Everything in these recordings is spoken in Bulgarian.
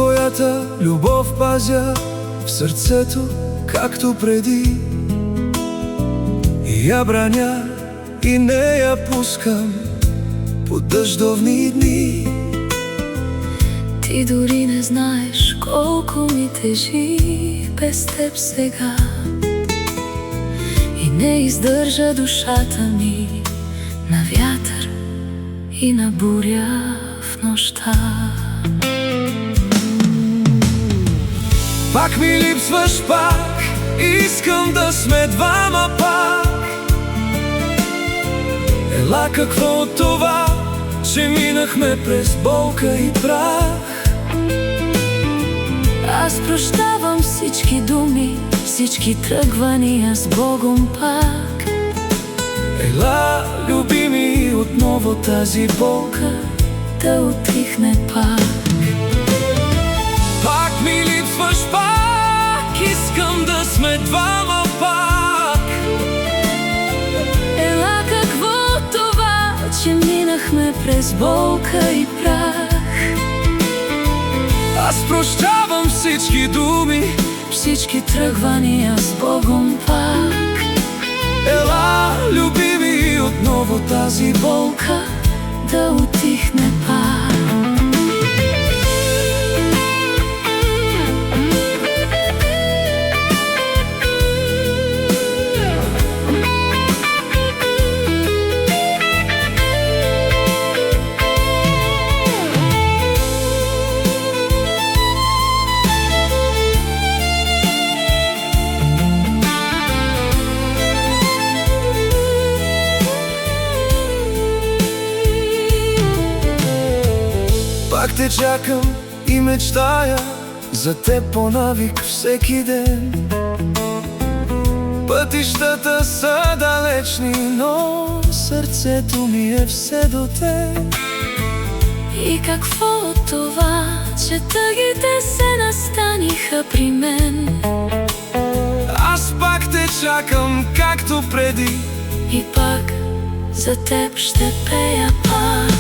твоята любов пазя в сърцето, както преди. И я браня, и не я пускам под дъждовни дни. Ти дори не знаеш колко ми тежи без теб сега. И не издържа душата ми на вятър и на буря в нощта. Пак ми липсваш, пак искам да сме двама пак. Ела, какво от това, че минахме през болка и прах. Аз прощавам всички думи, всички тръгвания с Богом пак. Ела, любими, отново тази болка да утихне пак. Пак ми липсваш, пак искам да сме двама пак. Ела, какво това, че минахме през болка и прах. Аз прощавам всички думи, всички тръгвания с Богом пак. Ела, любими, отново тази болка да утихне пак. Пак те чакам и мечтая за теб по навик всеки ден. Пътищата са далечни, но сърцето ми е все до теб. И какво от това, че тъгите се настаниха при мен? Аз пак те чакам, както преди. И пак за теб ще пея пак.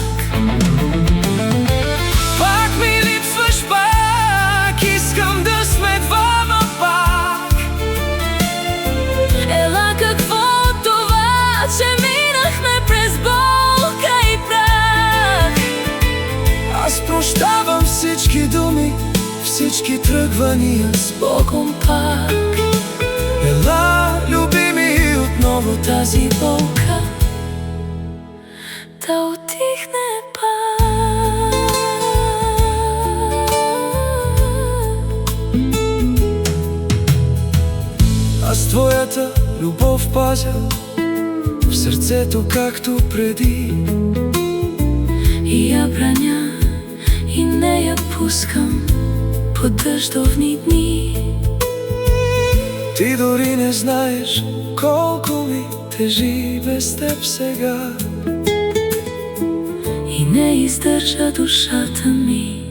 Пак ми липсваш, пак искам да сме двама пак. Ела, какво от това, че минахме през болка и прах. Аз прощавам всички думи, всички тръгвания с Богом пак. Ела, любими, отново тази болка да утихне пак. Аз твоята любов пазя в сърцето, както преди. И я браня, и не я пускам под дъждовни дни. Ти дори не знаеш колко ми тежи без теб сега. И не издържа душата ми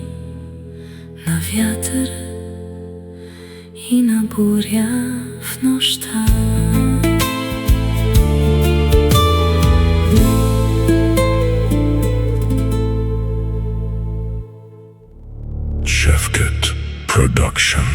на вятър и на буря в нощта. Shefkat Production.